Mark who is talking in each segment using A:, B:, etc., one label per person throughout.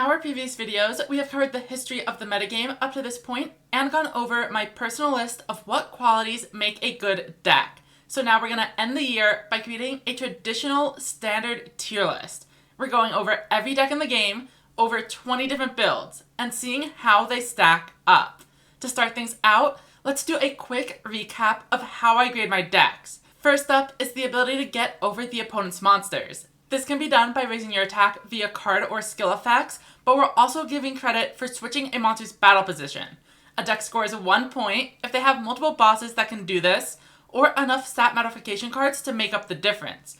A: our previous videos, we have covered the history of the metagame up to this point and gone over my personal list of what qualities make a good deck. So now we're going to end the year by creating a traditional standard tier list. We're going over every deck in the game, over 20 different builds, and seeing how they stack up. To start things out, let's do a quick recap of how I grade my decks. First up is the ability to get over the opponent's monsters. This can be done by raising your attack via card or skill effects, but we're also giving credit for switching a monster's battle position. A deck scores 1 point if they have multiple bosses that can do this, or enough stat modification cards to make up the difference.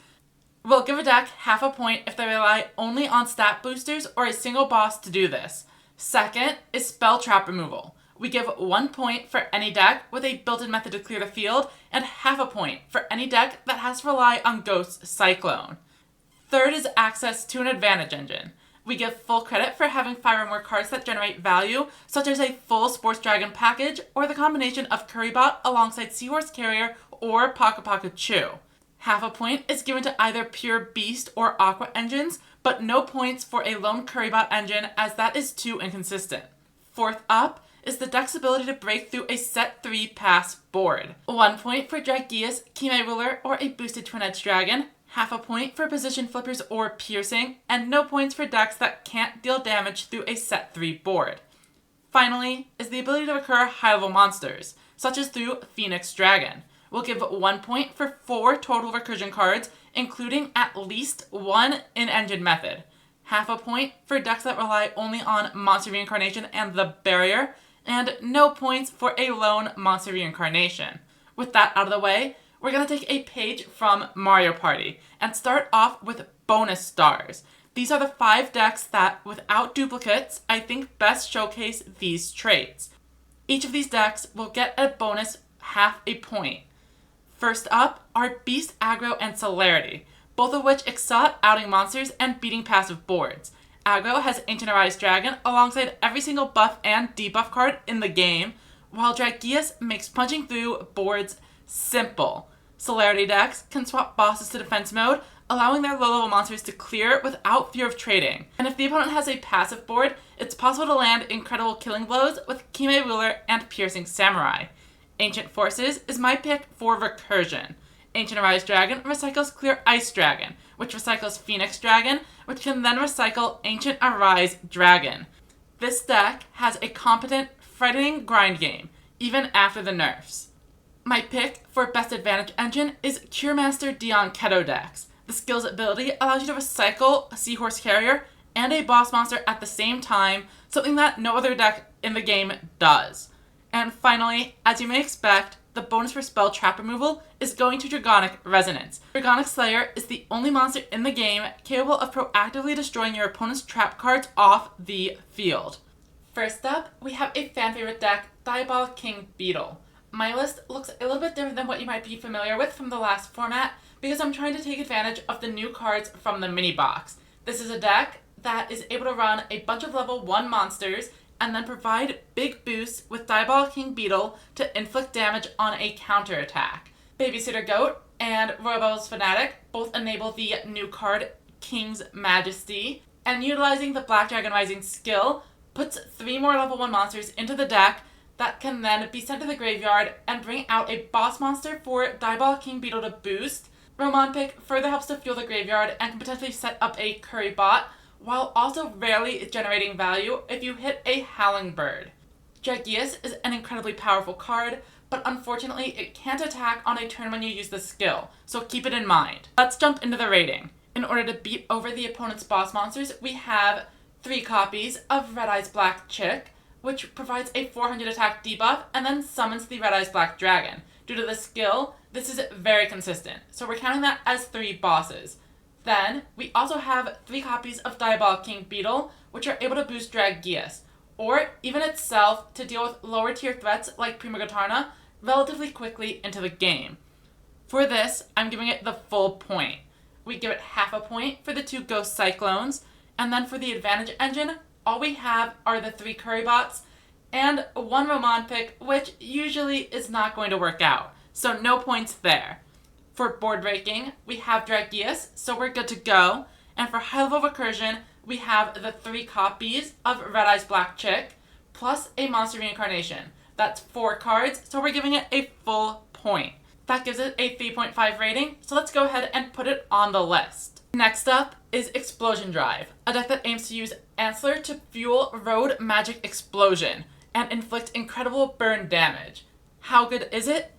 A: We'll give a deck half a point if they rely only on stat boosters or a single boss to do this. Second is spell trap removal. We give 1 point for any deck with a built-in method to clear the field, and half a point for any deck that has to rely on Ghost Cyclone. Third is access to an advantage engine. We give full credit for having 5 or more cards that generate value, such as a full Sports Dragon package or the combination of Currybot alongside Seahorse Carrier or Paku Paku Chew. Half a point is given to either pure Beast or Aqua engines, but no points for a lone Currybot engine as that is too inconsistent. Fourth up is the deck's ability to break through a set 3 pass board. 1 point for Dragias, Kime Ruler, or a boosted Twin-Edged Dragon. Half a point for position flippers or piercing, and no points for decks that can't deal damage through a set 3 board. Finally is the ability to recur high-level monsters, such as through Phoenix Dragon. We'll give 1 point for 4 total recursion cards, including at least 1 in-engine method. Half a point for decks that rely only on Monster Reincarnation and the Barrier, and no points for a lone Monster Reincarnation. With that out of the way, we're going to take a page from Mario Party and start off with bonus stars. These are the 5 decks that, without duplicates, I think best showcase these traits. Each of these decks will get a bonus half a point. First up are Beast, Aggro, and Celerity, both of which excel at outing monsters and beating passive boards. Aggro has Ancient Arise Dragon alongside every single buff and debuff card in the game, while Dragias makes punching through boards simple. Celerity decks can swap bosses to defense mode, allowing their low-level monsters to clear without fear of trading. And if the opponent has a passive board, it's possible to land incredible killing blows with Kime Ruler and Piercing Samurai. Ancient Forces is my pick for recursion. Ancient Arise Dragon recycles Clear Ice Dragon, which recycles Phoenix Dragon, which can then recycle Ancient Arise Dragon. This deck has a competent, frightening grind game, even after the nerfs. My pick for best advantage engine is Cure Master Dian Keto decks. The skill's ability allows you to recycle a Seahorse Carrier and a boss monster at the same time, something that no other deck in the game does. And finally, as you may expect, the bonus for spell trap removal is going to Dragonic Resonance. Dragonic Slayer is the only monster in the game capable of proactively destroying your opponent's trap cards off the field. First up, we have a fan favorite deck, Diabolic King Beetle. My list looks a little bit different than what you might be familiar with from the last format because I'm trying to take advantage of the new cards from the mini box. This is a deck that is able to run a bunch of level 1 monsters and then provide big boosts with Diabolic King Beetle to inflict damage on a counterattack. Babysitter Goat and Royal Bubbles Fanatic both enable the new card King's Majesty, and utilizing the Black Dragon Rising skill puts 3 more level 1 monsters into the deck that can then be sent to the graveyard and bring out a boss monster for Diabolic King Beetle to boost. Roman Pick further helps to fuel the graveyard and can potentially set up a Currybot, while also rarely generating value if you hit a Howling Bird. Dragias is an incredibly powerful card, but unfortunately it can't attack on a turn when you use the skill, so keep it in mind. Let's jump into the rating. In order to beat over the opponent's boss monsters, we have 3 copies of Red Eyes Black Chick, which provides a 400 attack debuff and then summons the Red Eyes Black Dragon. Due to the skill, this is very consistent, so we're counting that as 3 bosses. Then, we also have 3 copies of Diabolic King Beetle, which are able to boost Dragias, or even itself to deal with lower tier threats like Primogotarna relatively quickly into the game. For this, I'm giving it the full point. We give it half a point for the 2 Ghost Cyclones, and then for the advantage engine, all we have are the 3 Currybots and 1 Roman Pick, which usually is not going to work out, so no points there. For board breaking, we have Dragias, so we're good to go, and for high level recursion, we have the 3 copies of Red Eyes Black Chick, plus a monster reincarnation. That's 4 cards, so we're giving it a full point. That gives it a 3.5 rating, so let's go ahead and put it on the list. Next up is Explosion Drive, a deck that aims to use Accel to fuel Road Magic Explosion and inflict incredible burn damage. How good is it?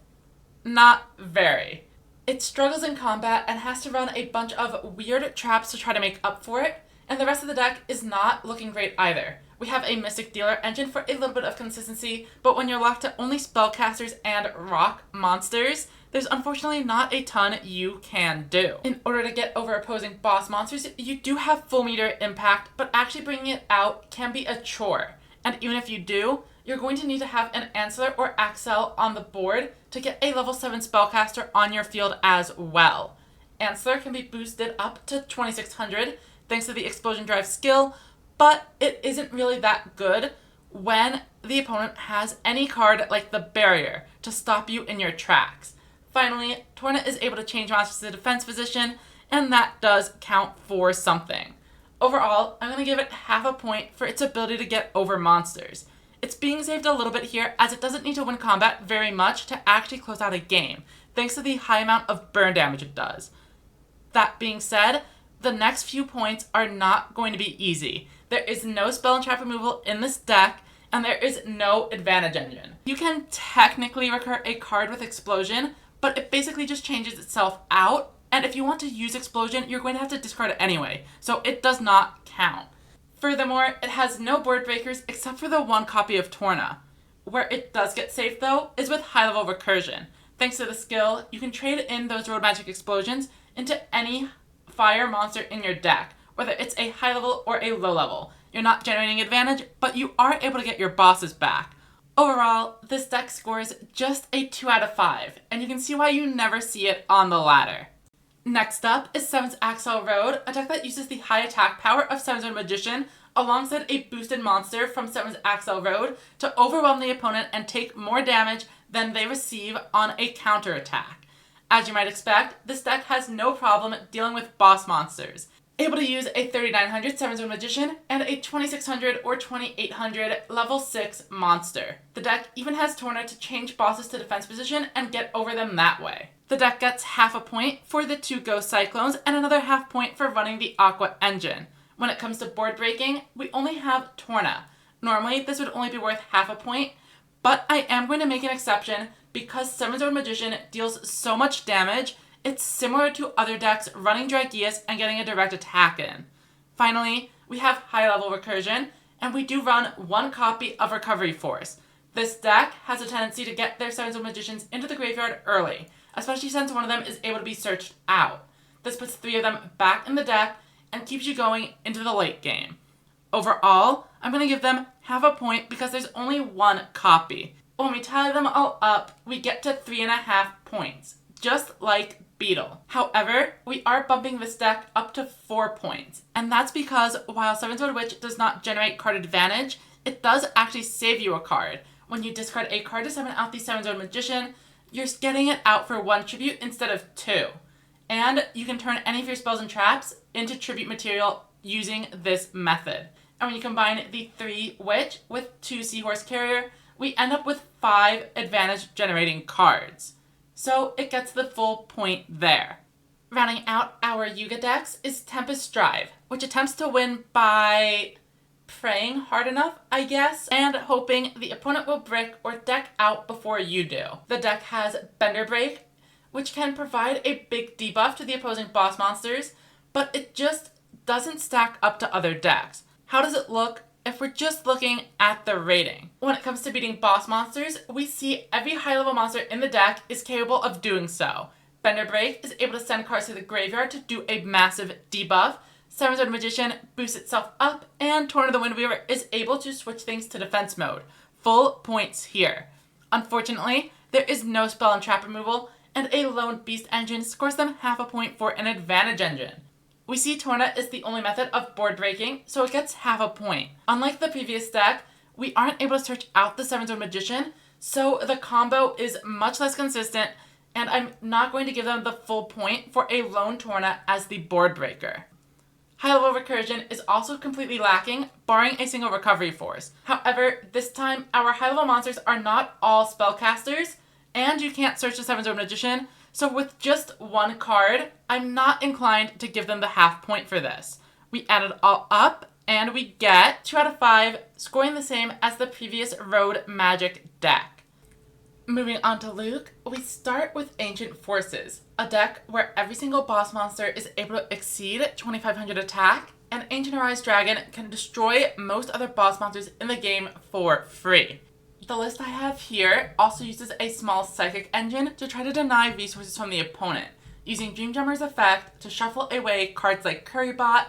A: Not very. It struggles in combat and has to run a bunch of weird traps to try to make up for it, and the rest of the deck is not looking great either. We have a Mystic Dealer engine for a little bit of consistency, but when you're locked to only spellcasters and rock monsters, there's unfortunately not a ton you can do. In order to get over opposing boss monsters, you do have full meter impact, but actually bringing it out can be a chore. And even if you do, you're going to need to have an Answer or Accel on the board to get a level 7 spellcaster on your field as well. Answer can be boosted up to 2600 thanks to the Explosion Drive skill, but it isn't really that good when the opponent has any card like the Barrier to stop you in your tracks. Finally, Torna is able to change monsters to defense position, and that does count for something. Overall, I'm going to give it half a point for its ability to get over monsters. It's being saved a little bit here as it doesn't need to win combat very much to actually close out a game, thanks to the high amount of burn damage it does. That being said, the next few points are not going to be easy. There is no spell and trap removal in this deck, and there is no advantage engine. You can technically recur a card with Explosion, but it basically just changes itself out, and if you want to use Explosion, you're going to have to discard it anyway, so it does not count. Furthermore, it has no board breakers except for the 1 copy of Torna. Where it does get safe though is with high level recursion. Thanks to the skill, you can trade in those road magic explosions into any fire monster in your deck, whether it's a high level or a low level. You're not generating advantage, but you are able to get your bosses back. Overall, this deck scores just a 2 out of 5, and you can see why you never see it on the ladder. Next up is 7's Accel Road, a deck that uses the high attack power of 7's own Magician alongside a boosted monster from 7's Accel Road to overwhelm the opponent and take more damage than they receive on a counterattack. As you might expect, this deck has no problem dealing with boss monsters. Able to use a 3900 7's own Magician and a 2600 or 2800 level 6 monster. The deck even has Torna to change bosses to defense position and get over them that way. The deck gets half a point for the 2 Ghost Cyclones and another half point for running the Aqua engine. When it comes to board breaking, we only have Torna. Normally, this would only be worth half a point, but I am going to make an exception because 7's own Magician deals so much damage, it's similar to other decks running Dragias and getting a direct attack in. Finally, we have high level recursion, and we do run 1 copy of Recovery Force. This deck has a tendency to get their 7's own Magicians into the graveyard early, especially since one of them is able to be searched out. This puts 3 of them back in the deck and keeps you going into the late game. Overall, I'm going to give them half a point because there's only 1 copy. When we tally them all up, we get to 3.5 points, just like Beetle. However, we are bumping this deck up to 4 points, and that's because while 7's own Witch does not generate card advantage, it does actually save you a card. When you discard a card to summon out the 7's own Magician, you're getting it out for 1 tribute instead of 2. And you can turn any of your spells and traps into tribute material using this method. And when you combine the 3 Witch with 2 Seahorse Carrier, we end up with 5 advantage generating cards. So it gets the full point there. Rounding out our Yuga decks is Tempest Drive, which attempts to win by praying hard enough, I guess, and hoping the opponent will brick or deck out before you do. The deck has Bender Break, which can provide a big debuff to the opposing boss monsters, but it just doesn't stack up to other decks. How does it look if we're just looking at the rating? When it comes to beating boss monsters, we see every high-level monster in the deck is capable of doing so. Bender Break is able to send cards to the graveyard to do a massive debuff. 7's own Magician boosts itself up, and Torna the Windweaver is able to switch things to defense mode. Full points here. Unfortunately, there is no spell and trap removal, and a lone beast engine scores them half a point for an advantage engine. We see Torna is the only method of board breaking, so it gets half a point. Unlike the previous deck, we aren't able to search out the 7's own Magician, so the combo is much less consistent, and I'm not going to give them the full point for a lone Torna as the board breaker. High-level recursion is also completely lacking, barring a single recovery force. However, this time, our high-level monsters are not all spellcasters, and you can't search the 7-Zone Magician, so with just one card, I'm not inclined to give them the half point for this. We add it all up, and we get 2 out of 5, scoring the same as the previous Road Magic deck. Moving on to Luke, we start with Ancient Forces, a deck where every single boss monster is able to exceed 2500 attack, and Ancient Arise Dragon can destroy most other boss monsters in the game for free. The list I have here also uses a small psychic engine to try to deny resources from the opponent, using Dreamjumper's effect to shuffle away cards like Currybot,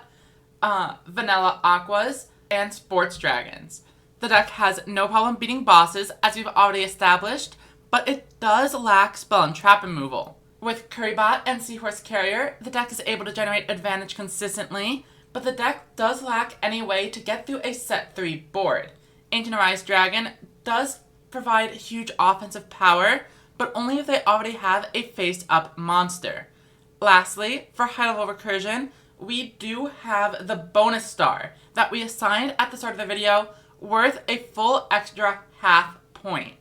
A: Vanilla Aquas, and Sports Dragons. The deck has no problem beating bosses, as we've already established, but it does lack spell and trap removal. With Currybot and Seahorse Carrier, the deck is able to generate advantage consistently, but the deck does lack any way to get through a set 3 board. Ancient Arise Dragon does provide huge offensive power, but only if they already have a face-up monster. Lastly, for high-level recursion, we do have the bonus star that we assigned at the start of the video, worth a full extra half point.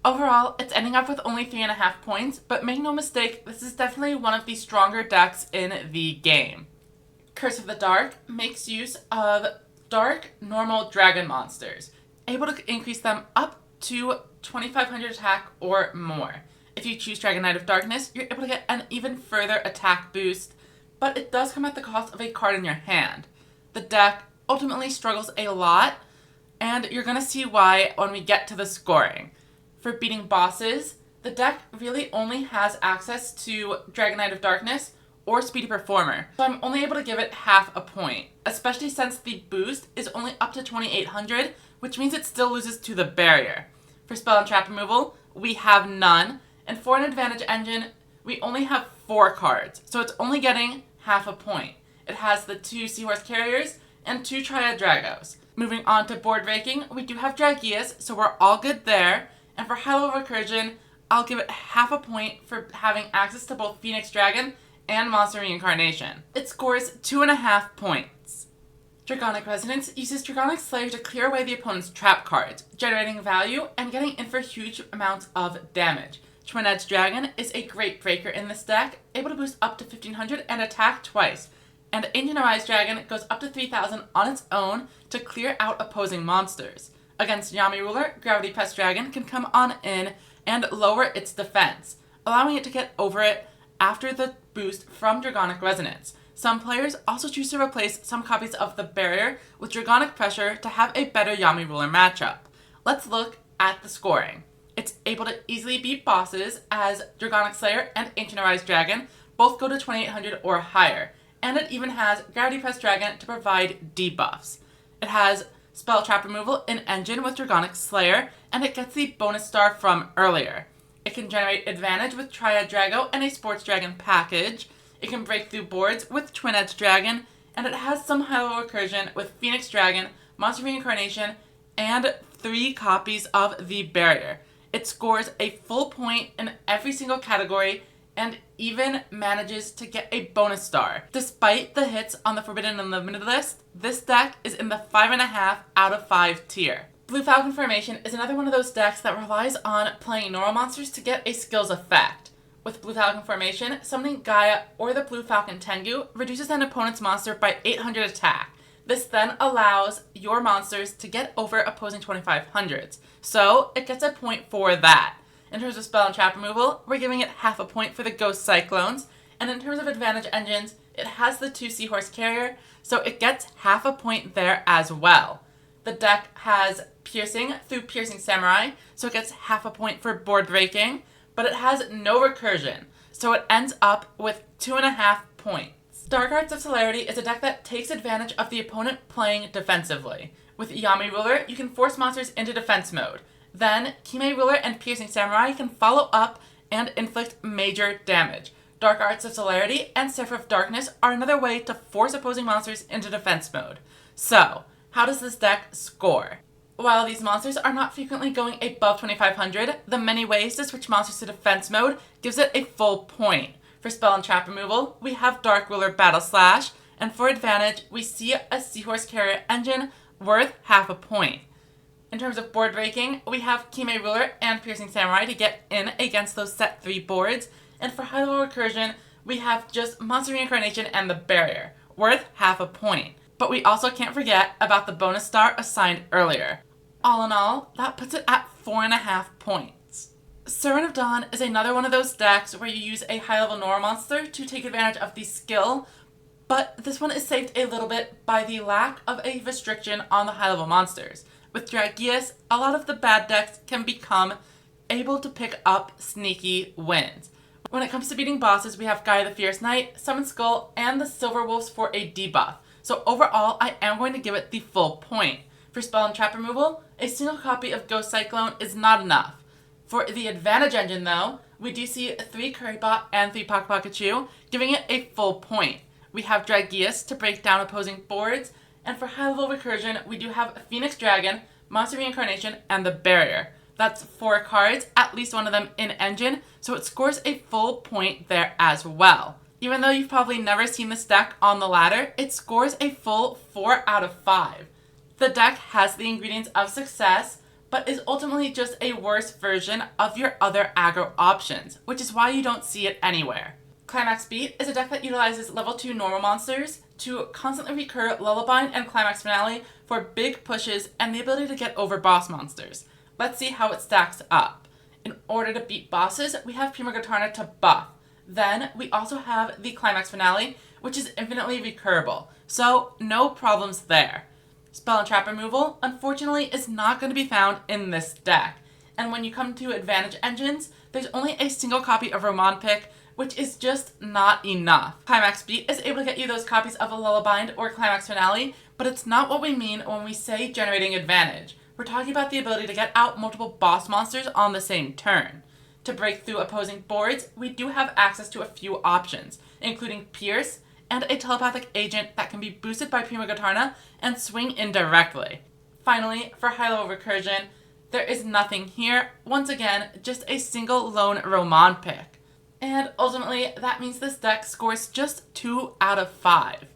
A: Overall, it's ending up with only 3.5 points, but make no mistake, this is definitely one of the stronger decks in the game. Curse of the Dark makes use of dark, normal dragon monsters, able to increase them up to 2500 attack or more. If you choose Dragon Knight of Darkness, you're able to get an even further attack boost, but it does come at the cost of a card in your hand. The deck ultimately struggles a lot, and you're going to see why when we get to the scoring. For beating bosses, the deck really only has access to Dragon Knight of Darkness or Speedy Performer, so I'm only able to give it half a point, especially since the boost is only up to 2800, which means it still loses to the barrier. For spell and trap removal, we have none, and for an advantage engine, we only have 4 cards, so it's only getting half a point. It has the 2 Seahorse Carriers and 2 Triad Dragos. Moving on to board breaking, we do have Dragias, so we're all good there. And for high-level recursion, I'll give it half a point for having access to both Phoenix Dragon and Monster Reincarnation. It scores 2.5 points. Dragonic Resonance uses Dragonic Slayer to clear away the opponent's trap cards, generating value and getting in for huge amounts of damage. Twin Edge Dragon is a great breaker in this deck, able to boost up to 1500 and attack twice. And Ancient Arise Dragon goes up to 3000 on its own to clear out opposing monsters. Against Yami Ruler, Gravity Pest Dragon can come on in and lower its defense, allowing it to get over it after the boost from Dragonic Resonance. Some players also choose to replace some copies of the Barrier with Dragonic Pressure to have a better Yami Ruler matchup. Let's look at the scoring. It's able to easily beat bosses as Dragonic Slayer and Ancient Arise Dragon both go to 2800 or higher, and it even has Gravity Pest Dragon to provide debuffs. It has spell trap removal in engine with Dragonic Slayer, and it gets the bonus star from earlier. It can generate advantage with Triad Drago and a Sports Dragon package. It can break through boards with Twin Edge Dragon, and it has some high-level recursion with Phoenix Dragon, Monster Reincarnation, and 3 copies of the Barrier. It scores a full point in every single category, and even manages to get a bonus star. Despite the hits on the Forbidden and Limited list, this deck is in the 5.5 out of 5 tier. Blue Falcon Formation is another one of those decks that relies on playing normal monsters to get a skills effect. With Blue Falcon Formation, summoning Gaia or the Blue Falcon Tengu reduces an opponent's monster by 800 attack. This then allows your monsters to get over opposing 2500s, so it gets a point for that. In terms of spell and trap removal, we're giving it half a point for the Ghost Cyclones, and in terms of advantage engines, it has the 2 Seahorse Carrier, so it gets half a point there as well. The deck has Piercing through Piercing Samurai, so it gets half a point for board breaking, but it has no recursion, so it ends up with 2.5 points. Dark Arts of Celerity is a deck that takes advantage of the opponent playing defensively. With Yami Ruler, you can force monsters into defense mode. Then, Kime Ruler and Piercing Samurai can follow up and inflict major damage. Dark Arts of Celerity and Zephyr of Darkness are another way to force opposing monsters into defense mode. So, how does this deck score? While these monsters are not frequently going above 2500, the many ways to switch monsters to defense mode gives it a full point. For spell and trap removal, we have Dark Ruler Battle Slash, And for advantage, we see a Seahorse Carrier Engine worth half a point. In terms of board breaking, we have Kime Ruler and Piercing Samurai to get in against those set 3 boards. And for high-level recursion, we have just Monster Reincarnation and the Barrier, worth half a point. But we also can't forget about the bonus star assigned earlier. All in all, that puts it at 4.5 points. Servant of Dawn is another one of those decks where you use a high-level Nora monster to take advantage of the skill, but this one is saved a little bit by the lack of a restriction on the high-level monsters. With Dragius, a lot of the bad decks can become able to pick up sneaky wins. When it comes to beating bosses, we have Gaia the Fierce Knight, Summon Skull, and the Silver Wolves for a debuff. So overall, I am going to give it the full point. For spell and trap removal, a single copy of Ghost Cyclone is not enough. For the advantage engine though, we do see 3 Currybot and 3 Pock Pikachu, giving it a full point. We have Dragius to break down opposing boards, and for high-level recursion, we do have Phoenix Dragon, Monster Reincarnation, and the Barrier. That's 4 cards, at least one of them in engine, so it scores a full point there as well. Even though you've probably never seen this deck on the ladder, it scores a full 4 out of 5. The deck has the ingredients of success, but is ultimately just a worse version of your other aggro options, which is why you don't see it anywhere. Climax Beat is a deck that utilizes level 2 normal monsters to constantly recur Lullaby and Climax Finale for big pushes and the ability to get over boss monsters. Let's see how it stacks up. In order to beat bosses, we have Prima Gatarna to buff. Then we also have the Climax Finale, which is infinitely recurable, so no problems there. Spell and trap removal, unfortunately, is not going to be found in this deck. And when you come to advantage engines, there's only a single copy of Roman Pick, which is just not enough. Climax Beat is able to get you those copies of a Lullaby or Climax Finale, but it's not what we mean when we say generating advantage. We're talking about the ability to get out multiple boss monsters on the same turn. To break through opposing boards, we do have access to a few options, including Pierce and a telepathic agent that can be boosted by Prima Gatarna and swing in directly. Finally, for high-level recursion, there is nothing here. Once again, just a single lone Roman Pick. And ultimately, that means this deck scores just 2 out of 5.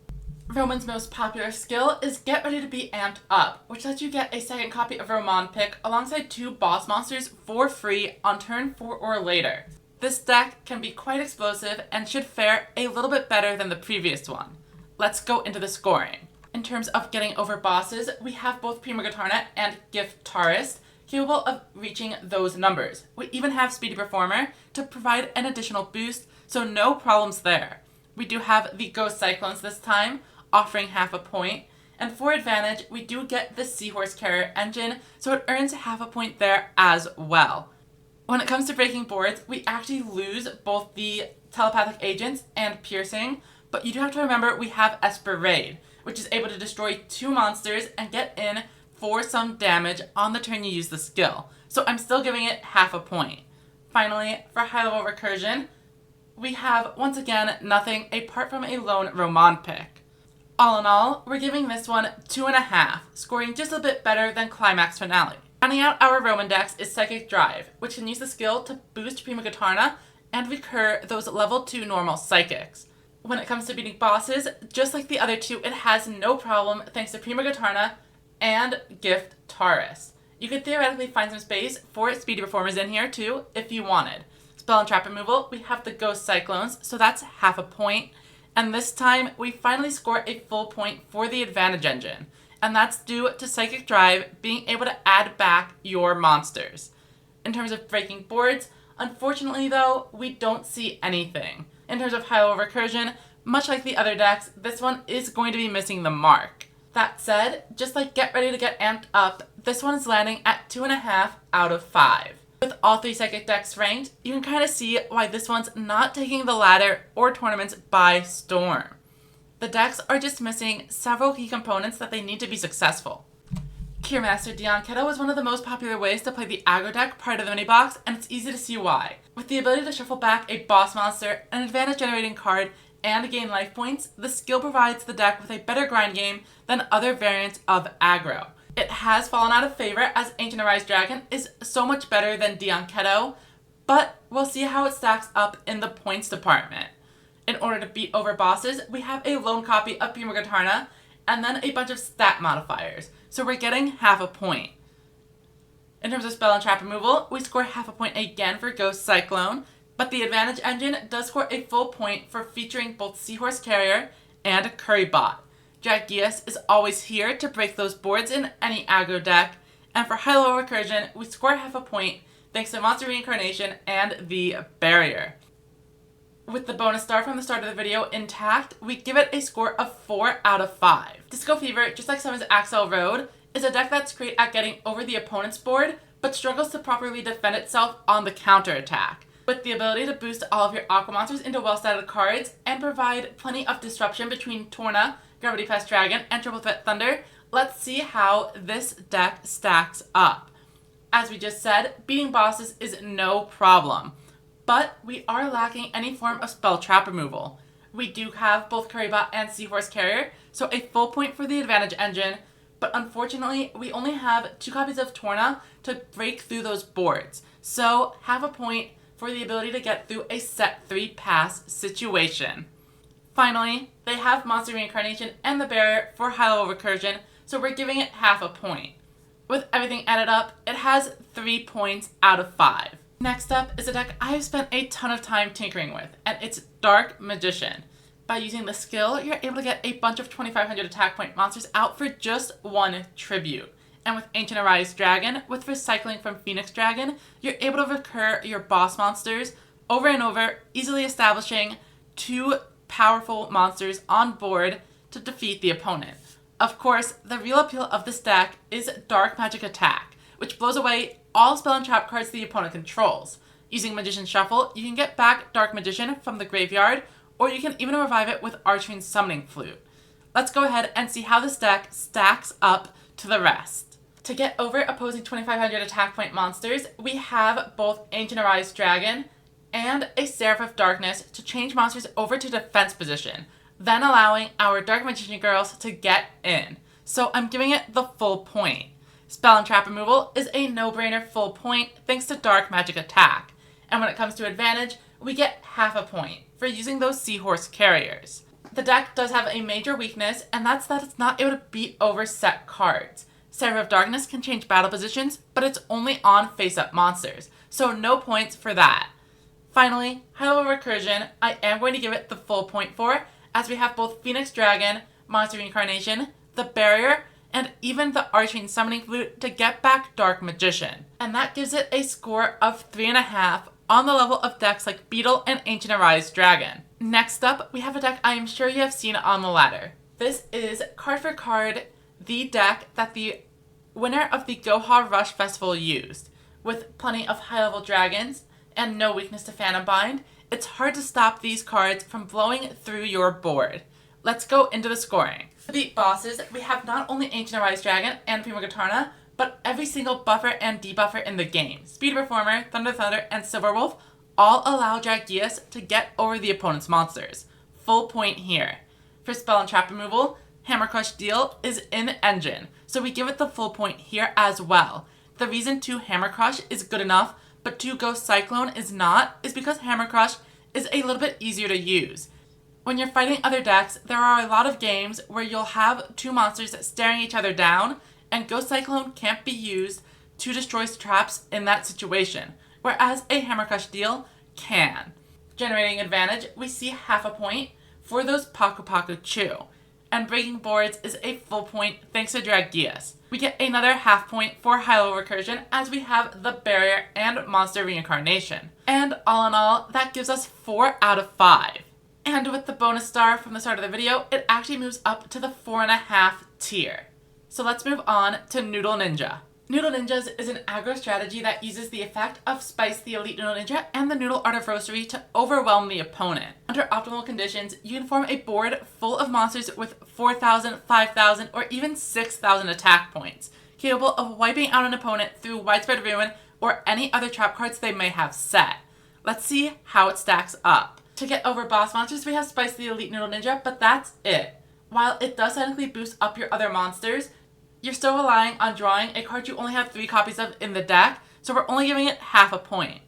A: Roman's most popular skill is Get Ready to Be Amped Up, which lets you get a second copy of Roman Pick alongside 2 boss monsters for free on turn 4 or later. This deck can be quite explosive and should fare a little bit better than the previous one. Let's go into the scoring. In terms of getting over bosses, we have both Prima Gatarna and Giftarist capable of reaching those numbers. We even have Speedy Performer to provide an additional boost, so no problems there. We do have the Ghost Cyclones this time, offering half a point, and for advantage, we do get the Seahorse Carrier Engine, so it earns half a point there as well. When it comes to breaking boards, we actually lose both the telepathic agents and piercing, but you do have to remember we have Esper Raid, which is able to destroy 2 monsters and get in for some damage on the turn you use the skill. So I'm still giving it half a point. Finally, for high-level recursion, we have, once again, nothing apart from a lone Roman Pick. All in all, we're giving this one 2.5, scoring just a bit better than Climax Finale. Rounding out our Roman decks is Psychic Drive, which can use the skill to boost Prima Gatarna and recur those level 2 normal Psychics. When it comes to beating bosses, just like the other 2, it has no problem thanks to Prima Gatarna and Giftarist. You could theoretically find some space for Speedy Performers in here too, if you wanted. Spell and trap removal, we have the Ghost Cyclones, so that's half a point. And this time, we finally score a full point for the advantage engine. And that's due to Psychic Drive being able to add back your monsters. In terms of breaking boards, unfortunately though, we don't see anything. In terms of high-level recursion, much like the other decks, this one is going to be missing the mark. That said, just like Get Ready to Get Amped Up, this one is landing at 2.5 out of 5. With all 3 Psychic decks ranked, you can kind of see why this one's not taking the ladder or tournaments by storm. The decks are just missing several key components that they need to be successful. Keymaster Dian Keto is one of the most popular ways to play the aggro deck prior to the mini-box, and it's easy to see why. With the ability to shuffle back a boss monster, an advantage generating card, and gain life points, the skill provides the deck with a better grind game than other variants of aggro. It has fallen out of favor as Ancient Arise Dragon is so much better than Dian Keto, but we'll see how it stacks up in the points department. In order to beat over bosses, we have a lone copy of Prima Guitarna, and then a bunch of stat modifiers, so we're getting half a point. In terms of spell and trap removal, we score half a point again for Ghost Cyclone, but the advantage engine does score a full point for featuring both Seahorse Carrier and Currybot. Dragius is always here to break those boards in any aggro deck, and for high-level recursion, we score half a point thanks to Monster Reincarnation and the Barrier. With the bonus star from the start of the video intact, we give it a score of 4 out of 5. Disco Fever, just like Summon's Accel Road, is a deck that's great at getting over the opponent's board, but struggles to properly defend itself on the counterattack. With the ability to boost all of your Aqua monsters into well-statted cards and provide plenty of disruption between Torna, Gravity Fast Dragon, and Triple Threat Thunder, let's see how this deck stacks up. As we just said, beating bosses is no problem, but we are lacking any form of spell trap removal. We do have both Currybot and Seahorse Carrier, so a full point for the advantage engine, but unfortunately, we only have 2 copies of Torna to break through those boards, so half a point for the ability to get through a set 3 pass situation. Finally, they have Monster Reincarnation and the Barrier for high-level recursion, so we're giving it half a point. With everything added up, it has 3 points out of 5. Next up is a deck I've spent a ton of time tinkering with, and it's Dark Magician. By using the skill, you're able to get a bunch of 2500 attack point monsters out for just 1 tribute. And with Ancient Arise Dragon, with recycling from Phoenix Dragon, you're able to recur your boss monsters over and over, easily establishing 2 powerful monsters on board to defeat the opponent. Of course, the real appeal of this deck is Dark Magic Attack, which blows away all spell and trap cards the opponent controls. Using Magician Shuffle, you can get back Dark Magician from the graveyard, or you can even revive it with Archfiend's Summoning Flute. Let's go ahead and see how this deck stacks up to the rest. To get over opposing 2500 attack point monsters, we have both Ancient Arise Dragon and a Seraph of Darkness to change monsters over to defense position, then allowing our Dark Magician girls to get in. So I'm giving it the full point. Spell and trap removal is a no-brainer full point thanks to Dark Magic Attack. And when it comes to advantage, we get half a point for using those Seahorse Carriers. The deck does have a major weakness, and that's that it's not able to beat over set cards. Seraph of Darkness can change battle positions, but it's only on face-up monsters, so no points for that. Finally, high-level recursion, I am going to give it the full point for, as we have both Phoenix Dragon, Monster Reincarnation, the Barrier, and even the Archfiend Summoning Flute to get back Dark Magician. And that gives it a score of 3.5 on the level of decks like Beetle and Ancient Arise Dragon. Next up, we have a deck I am sure you have seen on the ladder. This is card for card the deck that the winner of the Goha Rush Festival used. With plenty of high-level dragons and no weakness to Phantom Bind, it's hard to stop these cards from blowing through your board. Let's go into the scoring. To beat bosses, we have not only Ancient Arise Dragon and Prima Guitarna, but every single buffer and debuffer in the game. Speed Reformer, Thunder, and Silverwolf all allow Dragius to get over the opponent's monsters. Full point here. For spell and trap removal, Hammer Crush Deal is in engine, so we give it the full point here as well. The reason 2 Hammer Crush is good enough, but 2 Ghost Cyclone is not, is because Hammer Crush is a little bit easier to use. When you're fighting other decks, there are a lot of games where you'll have 2 monsters staring each other down, and Ghost Cyclone can't be used to destroy traps in that situation, whereas a Hammer Crush Deal can. Generating advantage, we see half a point for those Paku Paku Chew, and breaking boards is a full point thanks to Dragius. We get another half point for high-level recursion as we have the Barrier and Monster Reincarnation. And all in all, that gives us 4 out of 5. And with the bonus star from the start of the video, it actually moves up to the 4.5 tier. So let's move on to Noodle Ninja. Noodle Ninjas is an aggro strategy that uses the effect of Spice the Elite Noodle Ninja and the Noodle Art of Roastery to overwhelm the opponent. Under optimal conditions, you can form a board full of monsters with 4,000, 5,000, or even 6,000 attack points, capable of wiping out an opponent through Widespread Ruin or any other trap cards they may have set. Let's see how it stacks up. To get over boss monsters, we have Spice the Elite Noodle Ninja, but that's it. While it does technically boost up your other monsters, you're still relying on drawing a card you only have 3 copies of in the deck, so we're only giving it half a point.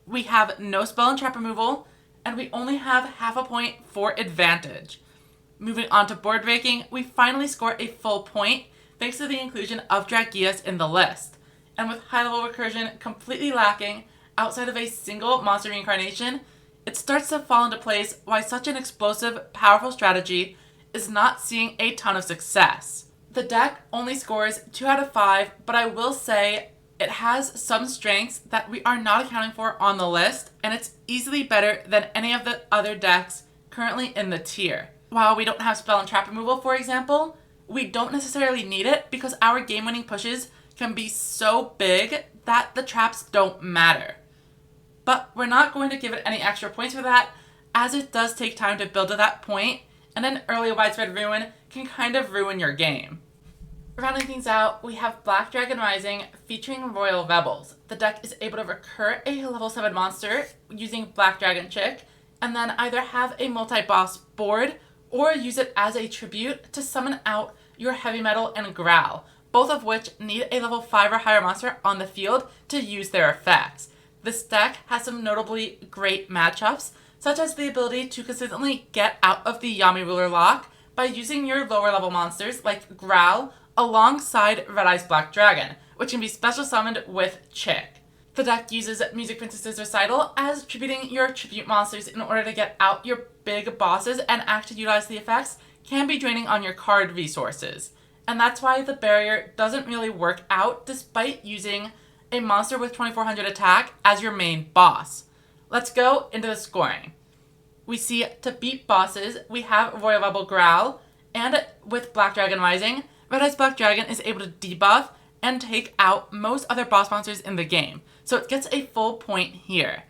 A: We have no spell and trap removal, and we only have half a point for advantage. Moving on to board breaking, we finally score a full point thanks to the inclusion of Dragias in the list. And with high level recursion completely lacking outside of a single monster reincarnation, it starts to fall into place why such an explosive, powerful strategy is not seeing a ton of success. The deck only scores 2 out of 5, but I will say it has some strengths that we are not accounting for on the list, and it's easily better than any of the other decks currently in the tier. While we don't have spell and trap removal, for example, we don't necessarily need it because our game-winning pushes can be so big that the traps don't matter. But we're not going to give it any extra points for that, as it does take time to build to that point, and an early widespread ruin can kind of ruin your game. Rounding things out, we have Black Dragon Rising featuring Royal Rebels. The deck is able to recur a level 7 monster using Black Dragon Chick, and then either have a multi-boss board or use it as a tribute to summon out your Heavy Metal and Growl, both of which need a level 5 or higher monster on the field to use their effects. This deck has some notably great matchups, such as the ability to consistently get out of the Yami Ruler lock by using your lower level monsters like Growl alongside Red Eyes Black Dragon, which can be special summoned with Chick. The deck uses Music Princess's Recital as tributing your tribute monsters in order to get out your big bosses, and actually utilize the effects can be draining on your card resources. And that's why the barrier doesn't really work out despite using a monster with 2400 attack as your main boss. Let's go into the scoring. We see to beat bosses, we have Royal Rebel Growl, and with Black Dragon Rising, Red Eyes Black Dragon is able to debuff and take out most other boss monsters in the game, so it gets a full point here.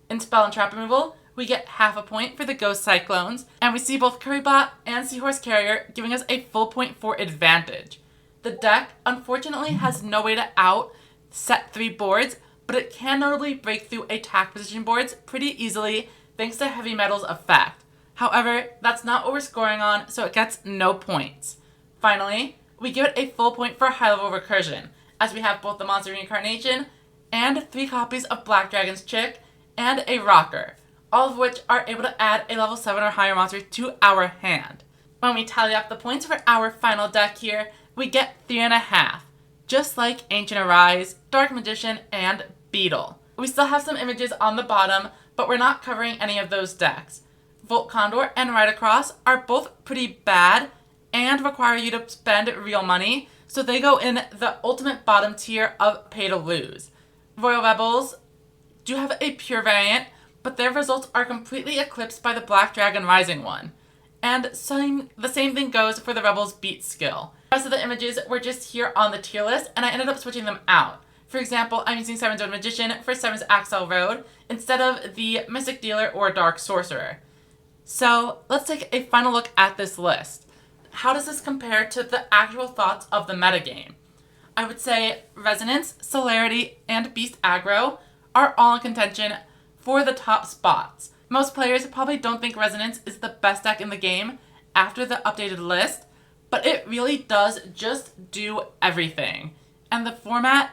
A: In spell and trap removal, we get half a point for the Ghost Cyclones, and we see both Currybot and Seahorse Carrier giving us a full point for advantage. The deck, unfortunately, has no way to out set 3 boards, but it can notably break through attack position boards pretty easily thanks to Heavy Metal's effect. However, that's not what we're scoring on, so it gets no points. Finally, we give it a full point for high level recursion, as we have both the monster reincarnation and 3 copies of Black Dragon's Chick and a Rocker, all of which are able to add a level 7 or higher monster to our hand. When we tally up the points for our final deck here, we get 3.5, just like Ancient Arise, Dark Magician, and Beetle. We still have some images on the bottom, but we're not covering any of those decks. Volt Condor and Ride Across are both pretty bad and require you to spend real money, so they go in the ultimate bottom tier of pay to lose. Royal Rebels do have a pure variant, but their results are completely eclipsed by the Black Dragon Rising one. And the same thing goes for the Rebels Beat skill. The rest of the images were just here on the tier list, and I ended up switching them out. For example, I'm using Seven's Road Magician for Seven's Accel Road instead of the Mystic Dealer or Dark Sorcerer. So let's take a final look at this list. How does this compare to the actual thoughts of the metagame? I would say Resonance, Celerity, and Beast Aggro are all in contention for the top spots. Most players probably don't think Resonance is the best deck in the game after the updated list, but it really does just do everything. And the format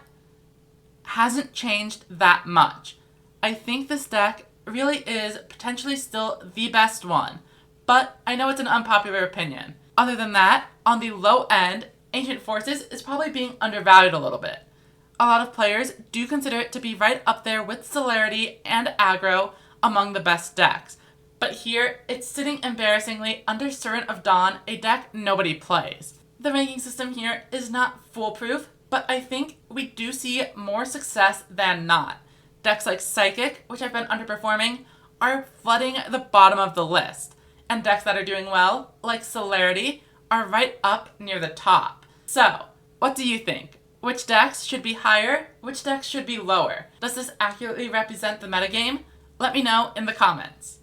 A: hasn't changed that much. I think this deck really is potentially still the best one, but I know it's an unpopular opinion. Other than that, on the low end, Ancient Forces is probably being undervalued a little bit. A lot of players do consider it to be right up there with Celerity and Aggro among the best decks. But here, it's sitting embarrassingly under Servant of Dawn, a deck nobody plays. The ranking system here is not foolproof, but I think we do see more success than not. Decks like Psychic, which have been underperforming, are flooding the bottom of the list. And decks that are doing well, like Celerity, are right up near the top. So, what do you think? Which decks should be higher? Which decks should be lower? Does this accurately represent the metagame? Let me know in the comments.